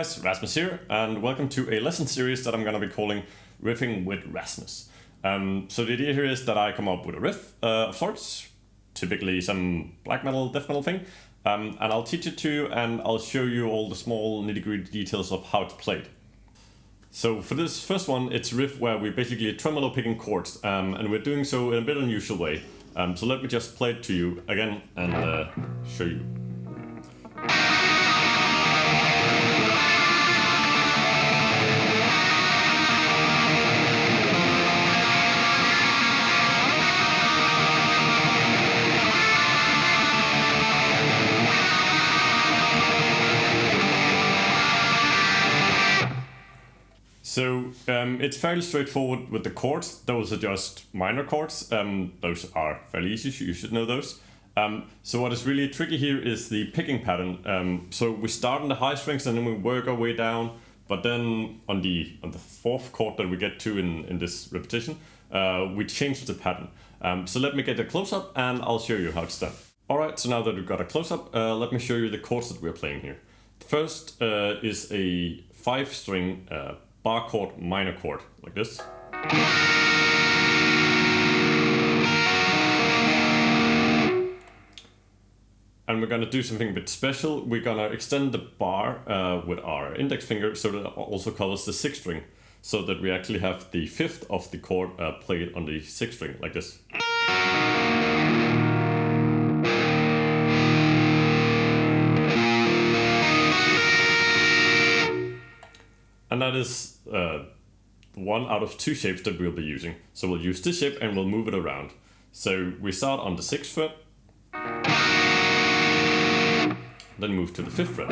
guys, Rasmus here, and welcome to a lesson series that I'm going to be calling Riffing with Rasmus. So the idea here is that I come up with a riff of sorts, typically some black metal, death metal thing, and I'll teach it to you and I'll show you all the small nitty-gritty details of how to play it. So for this first one, it's a riff where we're basically tremolo picking chords, and we're doing so in a bit unusual way. So let me just play it to you again and show you. So it's fairly straightforward with the chords. Those are just minor chords. Those are fairly easy, you should know those. So what is really tricky here is the picking pattern. So we start on the high strings and then we work our way down, but then on the fourth chord that we get to in this repetition, we change the pattern. So let me get a close-up and I'll show you how it's done. Alright, so now that we've got a close-up, let me show you the chords that we're playing here. First is a 5-string bar chord minor chord, like this. And we're going to do something a bit special. We're going to extend the bar with our index finger so that it also covers the 6th string, so that we actually have the 5th of the chord played on the 6th string, like this. And that is one out of 2 shapes that we'll be using. So we'll use this shape and we'll move it around. So we start on the 6th fret, then move to the 5th fret,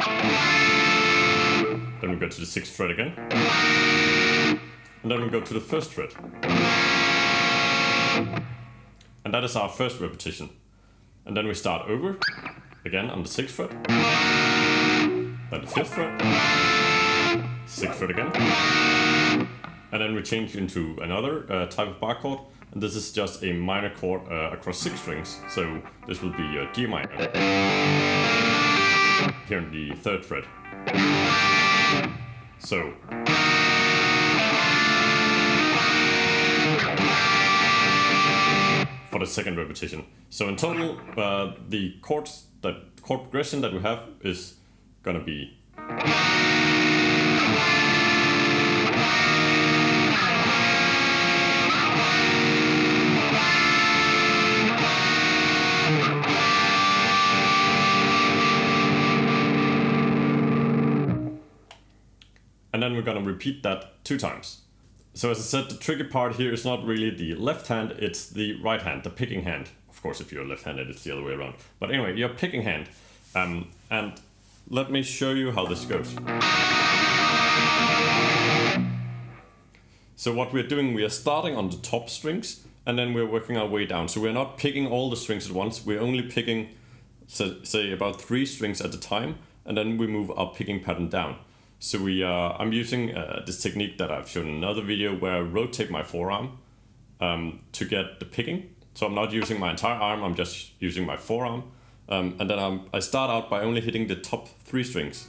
then we go to the 6th fret again, and then we go to the 1st fret. And that is our first repetition. And then we start over, again on the 6th fret, then the 5th fret, 6th fret again, and then we change into another type of bar chord, and this is just a minor chord across 6 strings, so this will be D minor, here in the 3rd fret. So for the second repetition. So in total, the chord progression that we have is gonna be and then we're gonna repeat that 2 times. So as I said, the tricky part here is not really the left hand, it's the right hand, the picking hand. Of course, if you're left-handed, it's the other way around. But anyway, your picking hand. And let me show you how this goes. So what we're doing, we are starting on the top strings, and then we're working our way down. So we're not picking all the strings at once, we're only picking, say about 3 strings at a time, and then we move our picking pattern down. So I'm using this technique that I've shown in another video where I rotate my forearm to get the picking. So I'm not using my entire arm, I'm just using my forearm. And then I start out by only hitting the top 3 strings.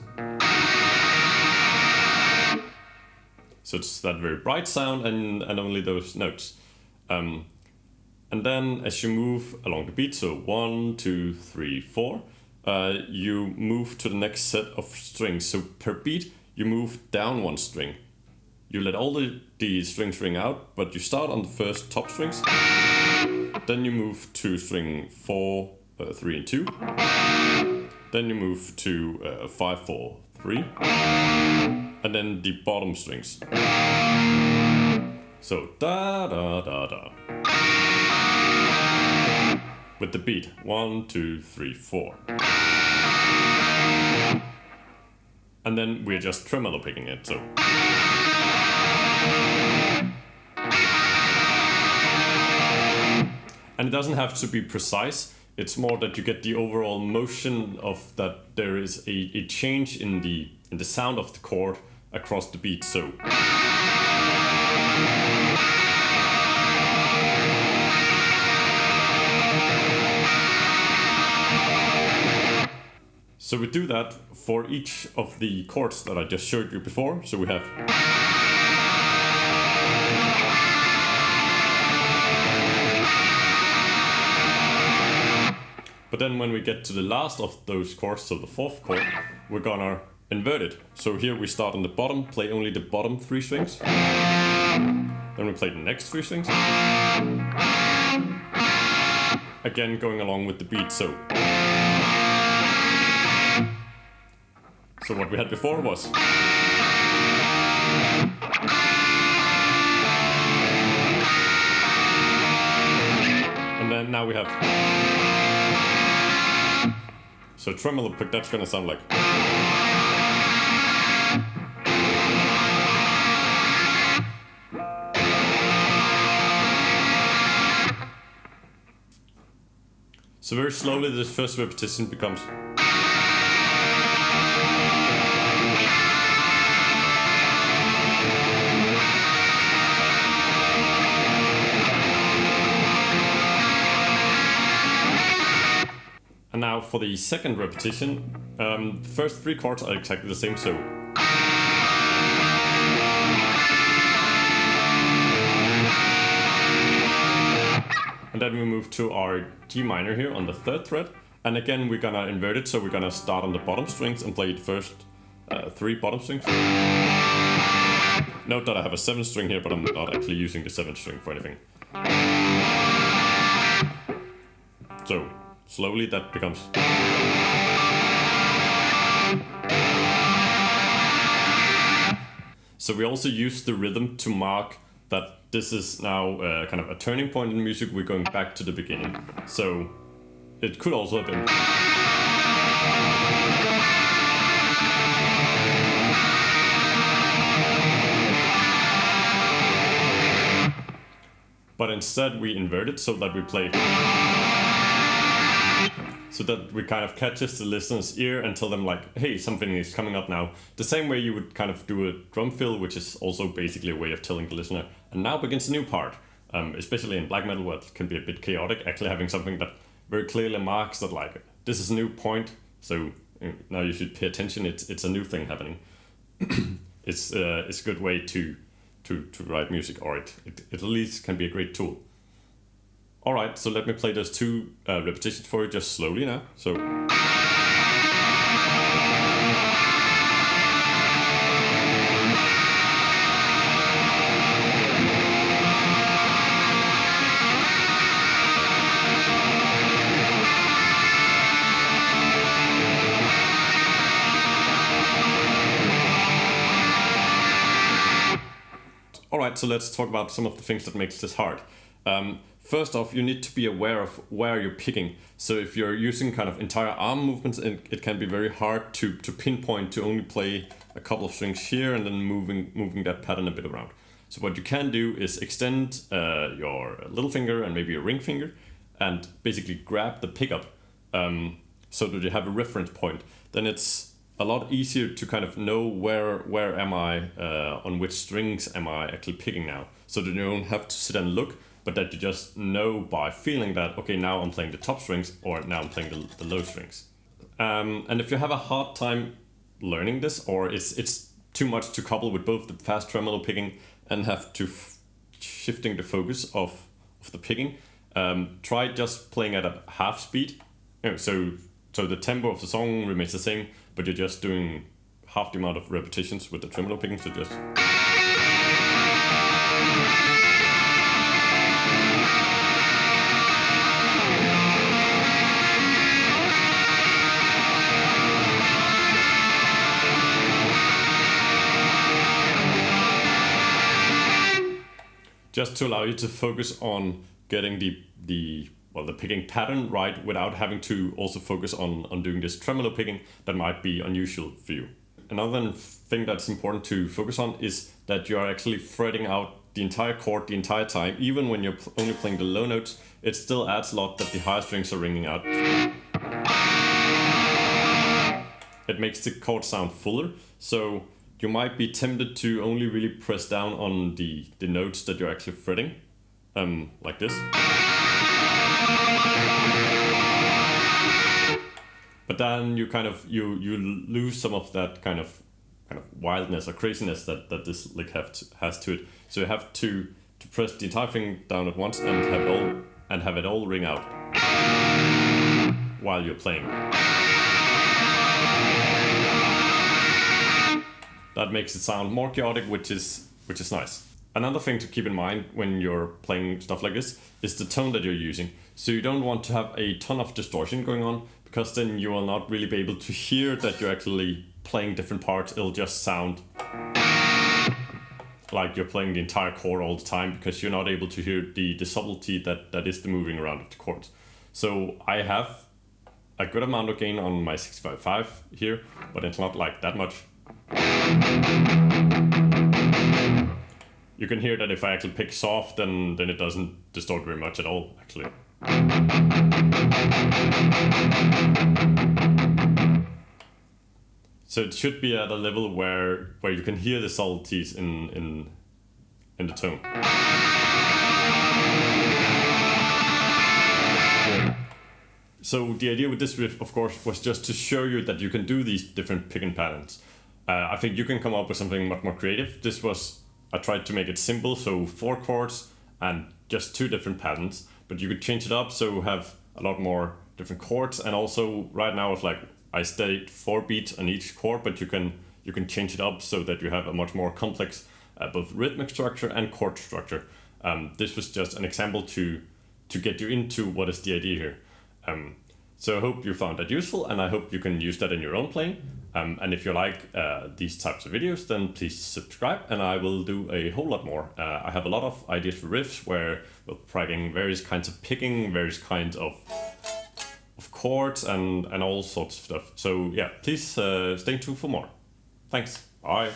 So it's that very bright sound and only those notes. And then as you move along the beat, so 1, 2, 3, 4, you move to the next set of strings. So per beat, you move down 1 string. You let all the strings ring out, but you start on the first top strings. Then you move to string 4, 3 and 2. Then you move to 5, 4, 3. And then the bottom strings. So da da da da. With the beat 1, 2, 3, 4. And then we're just tremolo picking it, so. And it doesn't have to be precise, it's more that you get the overall motion of that there is a change in the sound of the chord across the beat, so. So we do that for each of the chords that I just showed you before. So we have but then when we get to the last of those chords, so the fourth chord, we're gonna invert it. So here we start on the bottom, play only the bottom 3 strings. Then we play the next 3 strings. Again, going along with the beat, so what we had before was and then now we have so tremolo pick, that's gonna sound like so very slowly this first repetition becomes and now for the second repetition, the first 3 chords are exactly the same, so and then we move to our G minor here on the 3rd fret, and again we're gonna invert it, so we're gonna start on the bottom strings and play the first 3 bottom strings. Note that I have a 7th string here, but I'm not actually using the 7th string for anything. So slowly that becomes so we also use the rhythm to mark that this is now kind of a turning point in music, we're going back to the beginning. So it could also have been but instead we invert it so that we play so that we kind of catches the listener's ear and tell them like, hey, something is coming up now. The same way you would kind of do a drum fill, which is also basically a way of telling the listener, and now begins a new part. Especially in black metal where it can be a bit chaotic, actually having something that very clearly marks that like, this is a new point, so now you should pay attention, it's a new thing happening. It's a good way to write music, or it at least can be a great tool. Alright, so let me play those 2 repetitions for you just slowly now. So alright, so let's talk about some of the things that makes this hard. First off, you need to be aware of where you're picking. So if you're using kind of entire arm movements, it can be very hard to pinpoint to only play a couple of strings here and then moving that pattern a bit around. So what you can do is extend your little finger and maybe your ring finger and basically grab the pickup so that you have a reference point. Then it's a lot easier to kind of know where am I, on which strings am I actually picking now. So that you don't have to sit and look, but that you just know by feeling that, okay, now I'm playing the top strings, or now I'm playing the low strings. And if you have a hard time learning this, or it's too much to couple with both the fast tremolo picking and have to shifting the focus of the picking, try just playing at a half speed. So the tempo of the song remains the same, but you're just doing half the amount of repetitions with the tremolo picking, so just to allow you to focus on getting the picking pattern right without having to also focus on doing this tremolo picking that might be unusual for you. Another thing that's important to focus on is that you are actually fretting out the entire chord the entire time. Even when you're only playing the low notes, it still adds a lot that the higher strings are ringing out. It makes the chord sound fuller, so you might be tempted to only really press down on the notes that you're actually fretting, like this. but then you kind of you lose some of that kind of wildness or craziness that this lick has to it. So you have to press the entire thing down at once and have it all ring out while you're playing. That makes it sound more chaotic, which is nice. Another thing to keep in mind when you're playing stuff like this is the tone that you're using. So you don't want to have a ton of distortion going on, because then you will not really be able to hear that you're actually playing different parts. It'll just sound like you're playing the entire chord all the time, because you're not able to hear the subtlety that is the moving around of the chords. So I have a good amount of gain on my 655 here, but it's not like that much. You can hear that if I actually pick soft, then it doesn't distort very much at all, actually. So it should be at a level where you can hear the subtleties in the tone. So the idea with this riff, of course, was just to show you that you can do these different picking patterns. I think you can come up with something much more creative. I tried to make it simple, so 4 chords and just 2 different patterns, but you could change it up so have a lot more different chords. And also right now it's like I stayed 4 beats on each chord, but you can change it up so that you have a much more complex both rhythmic structure and chord structure. This was just an example to get you into what is the idea here. So I hope you found that useful, and I hope you can use that in your own playing. And if you like these types of videos, then please subscribe, and I will do a whole lot more. I have a lot of ideas for riffs where we're practicing various kinds of picking, various kinds of chords, and all sorts of stuff. So yeah, please stay tuned for more. Thanks. Bye.